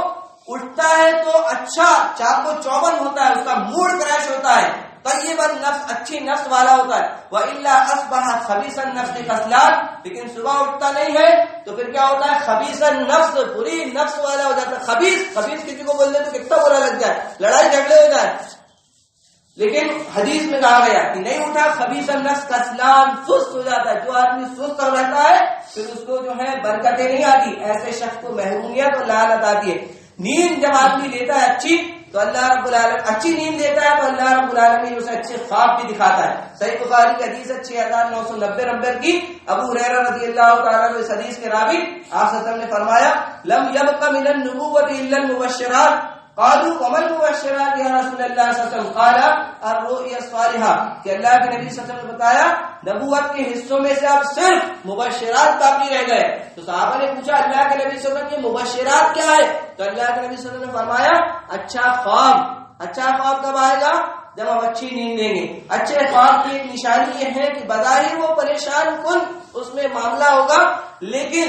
اٹھتا ہے تو اچھا چاق و چوبند ہوتا ہے، اس کا موڈ فریش ہوتا ہے، طیب النفس اچھی نفس والا ہوتا ہے. وَإِلَّا أَصْبَحَ خَبِيثَ النَّفْسِ خَصْلَانِ، لیکن صبح اٹھتا نہیں ہے تو پھر کیا ہوتا ہے؟ خبیث النفس، بری نفس والا ہو جاتا ہے. خبیث کسی کو بولنے تو کتنا برا لگ جائے، لڑائی جھگڑے ہو جائے. لیکن حدیث میں کہا گیا کہ نہیں اٹھا خبیث النفس کسلان، سست ہو جاتا ہے. جو آدمی سست ہو رہتا ہے پھر اس کو جو ہے برکتیں نہیں آتی، ایسے شخص کو محرومیت اور لعنت آتی ہے. نیند جب آدمی لیتا ہے اچھی تو اللہ رب العالمین اچھی نیند لیتا ہے تو اللہ رب العالمین اسے اچھے خواب بھی دکھاتا ہے. صحیح بخاری کی حدیث 6990 نمبر کی، ابو ہریرہ رضی اللہ تعالیٰ عنہ اس حدیث کے راوی آپ صلی اللہ علیہ وسلم نے فرمایا لم یبق من النبوۃ الا المبشرات قالوا وما المبشرات یا رسول اللہ صلی اللہ علیہ وسلم قال الرؤیا الصالحہ، کہ اللہ کے نبی صلی اللہ علیہ وسلم نے بتایا نبوت کے حصوں میں سے اب صرف مبشرات باقی رہ گئے. تو صحابہ نے پوچھا اللہ کے نبی صلی اللہ علیہ وسلم یہ مبشرات کیا ہے؟ تو اللہ کے نبی صلی اللہ علیہ وسلم نے فرمایا اچھا خواب. اچھا خواب کب آئے گا؟ جب ہم اچھی نیند لیں گے. اچھے خواب کی ایک نشانی یہ ہے کہ بظاہر وہ پریشان کن اس میں معاملہ ہوگا، لیکن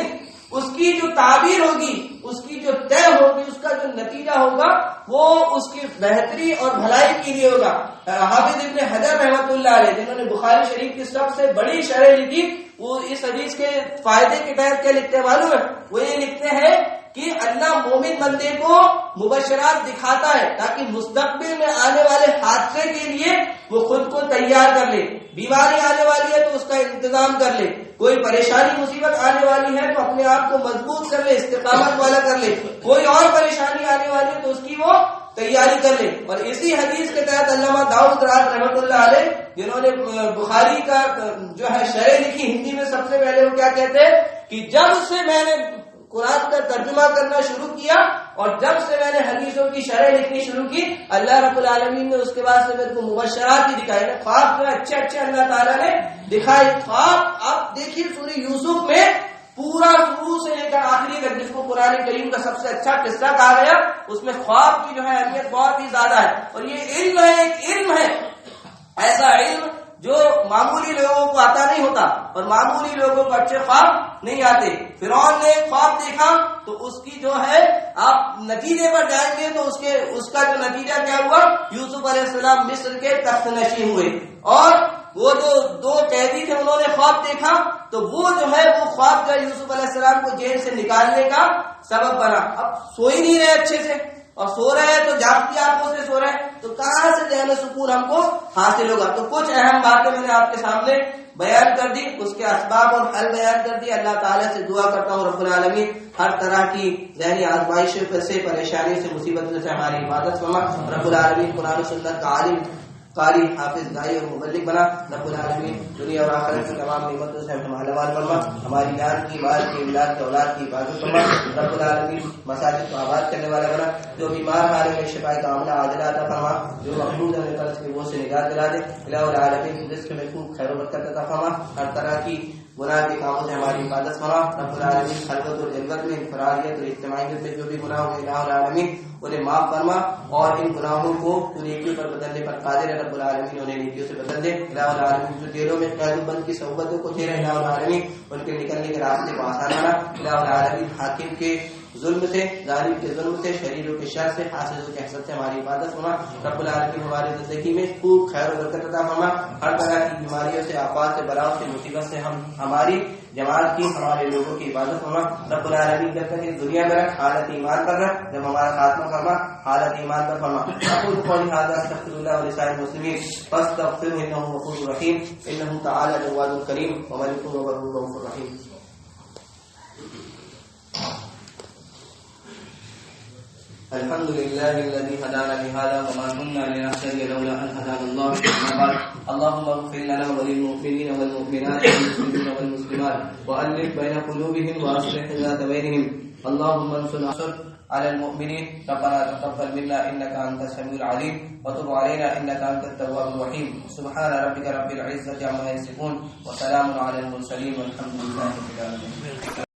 اس کی جو تعبیر ہوگی، اس کی جو طے ہوگی، اس کا جو نتیجہ ہوگا وہ اس کی بہتری اور بھلائی کے لیے ہوگا. حافظ ابن حجر رحمۃ اللہ علیہ جنہوں نے بخاری شریف کی سب سے بڑی شرح لکھی، وہ اس حدیث کے فائدے کے تحت کیا لکھتے ہیں معلوم ہے؟ وہ یہ لکھتے ہیں کہ اللہ مومن بندے کو مبشرات دکھاتا ہے تاکہ مستقبل میں آنے والے حادثے کے لیے وہ خود کو تیار کر لے. بیماری آنے والی ہے تو اس کا انتظام کر لے, کوئی پریشانی مصیبت آنے والی ہے تو اپنے آپ کو مضبوط کر لے, استقامت والا کر لے, کوئی اور پریشانی آنے والی ہے تو اس کی وہ تیاری کر لے. اور اسی حدیث کے تحت علامہ داؤد رات رحمۃ اللہ علیہ, جنہوں نے بخاری کا جو ہے شرح لکھی ہندی میں, سب سے پہلے وہ کیا کہتے ہیں کہ جب سے میں نے قرآن کا ترجمہ کرنا شروع کیا اور جب سے میں نے حدیثوں کی شرح لکھنی شروع کی, اللہ رب العالمین نے اس کے بعد سے میرے کو مبشرات ہی دکھائے نا, خواب جو ہے اچھے اچھے اللہ تعالیٰ نے دکھائے. خواب آپ دیکھیے سورہ یوسف میں پورا شروع سے لے کر آخری تک, جس کو قرآن کریم کا سب سے اچھا قصہ کہا گیا, اس میں خواب کی جو ہے اہمیت بہت ہی زیادہ ہے. اور یہ علم ہے, ایک علم ہے, ایسا علم جو معمولی لوگوں کو آتا نہیں ہوتا اور معمولی لوگوں کو اچھے خواب نہیں آتے. فرعون نے خواب دیکھا تو اس کی جو ہے آپ نتیجے پر جائیں گے تو اس کا جو نتیجہ کیا ہوا, یوسف علیہ السلام مصر کے تخت نشین ہوئے. اور وہ جو دو قیدی تھے انہوں نے خواب دیکھا تو وہ جو ہے وہ خواب جو یوسف علیہ السلام کو جیل سے نکالنے کا سبب بنا. اب سو ہی نہیں رہے اچھے سے, اور سو رہے ہیں تو جاگتی آنکھوں سے سو رہے ہیں, تو کہاں سے ذہن سکون ہم کو حاصل ہوگا. تو کچھ اہم باتیں میں نے آپ کے سامنے بیان کر دی, اس کے اسباب اور حل بیان کر دی. اللہ تعالیٰ سے دعا کرتا ہوں رب العالمین ہر طرح کی ذہنی آزمائش سے, پریشانی سے, مصیبت سے ہماری حفاظت فرما. رب العالمین قرآن و سنت کا عالم, قاری, حافظ, دائی اور مبلغ بنا. رب العالمین دنیا اور آخرت کی تمام نعمتوں سے ہم مالامال فرما. ہماری جان کی, مال کی, اولاد کی, اولاد کی حفاظت فرما. رب العالمین مساجد کو آباد کرنے والا بنا. جو بیمار حال میں شفا کاملہ عاجلہ عطا فرما. جو مقبوض ہے قرض کے بوجھ سے نجات دلا دے. الہ العالمین رزق میں خوب خیر و برکت عطا فرما. ہر طرح کی گناہ کے کاموں سے ہماری حفاظت فرما. رب العالمین خلوت اور جلوت میں, انفرادیت اور اجتماعیت میں جو بھی گناہ ہو الہ العالمین انہیں معاف فرما, اور ان گناہوں کو نیکیوں پر بدلنے پر قادر ہے. رب العالمین انہیں نیکیوں سے بدل دے. الہ العالمین جو جیلوں میں قید و بند کی صحبتوں کو دے رہے, الہ العالمین ان کے نکلنے کے راستے کو آسان بنا. الہ العالمین حاکم کے ظلم سے, ظالم کے ظلم سے, شریروں کے شر سے, حاسدوں کے حسد سے ہماری حفاظت فرما. رب العالمین ہماری زندگی میں خوب خیر و برکت عطا فرما. ہر طرح کی بیماریوں سے, آفات سے, بلاؤں سے, مصیبت سے ہماری جماعت کی, ہمارے لوگوں کی حفاظت فرما. رب العالمین جب تک اس دنیا میں رکھ حالت ایمان پر رکھ, جب ہمارا خاتمہ فرما حالت ایمان پر فرما. اقول قولی ھذا استغفر اللہ ولسائر المسلمین فاستغفروہ انہ غفور رحیم. انہ تعالی جواد کریم وملک رؤوف رحیم. الحمد لله الذي هدانا لهذا وما كنا لنهتدي لولا ان هدانا الله. اما بعد, اللهم اغفر لنا وللمؤمنين والمؤمنات والمسلمين والمسلمات والف بين قلوبهم واصلح ذات بينهم. اللهم انصر على المؤمنين. ربنا تقبل منا انك انت السميع العليم وتب علينا انك انت التواب الرحيم. سبحان ربك رب العزه عما يصفون وسلام على المرسلين والحمد لله رب العالمين.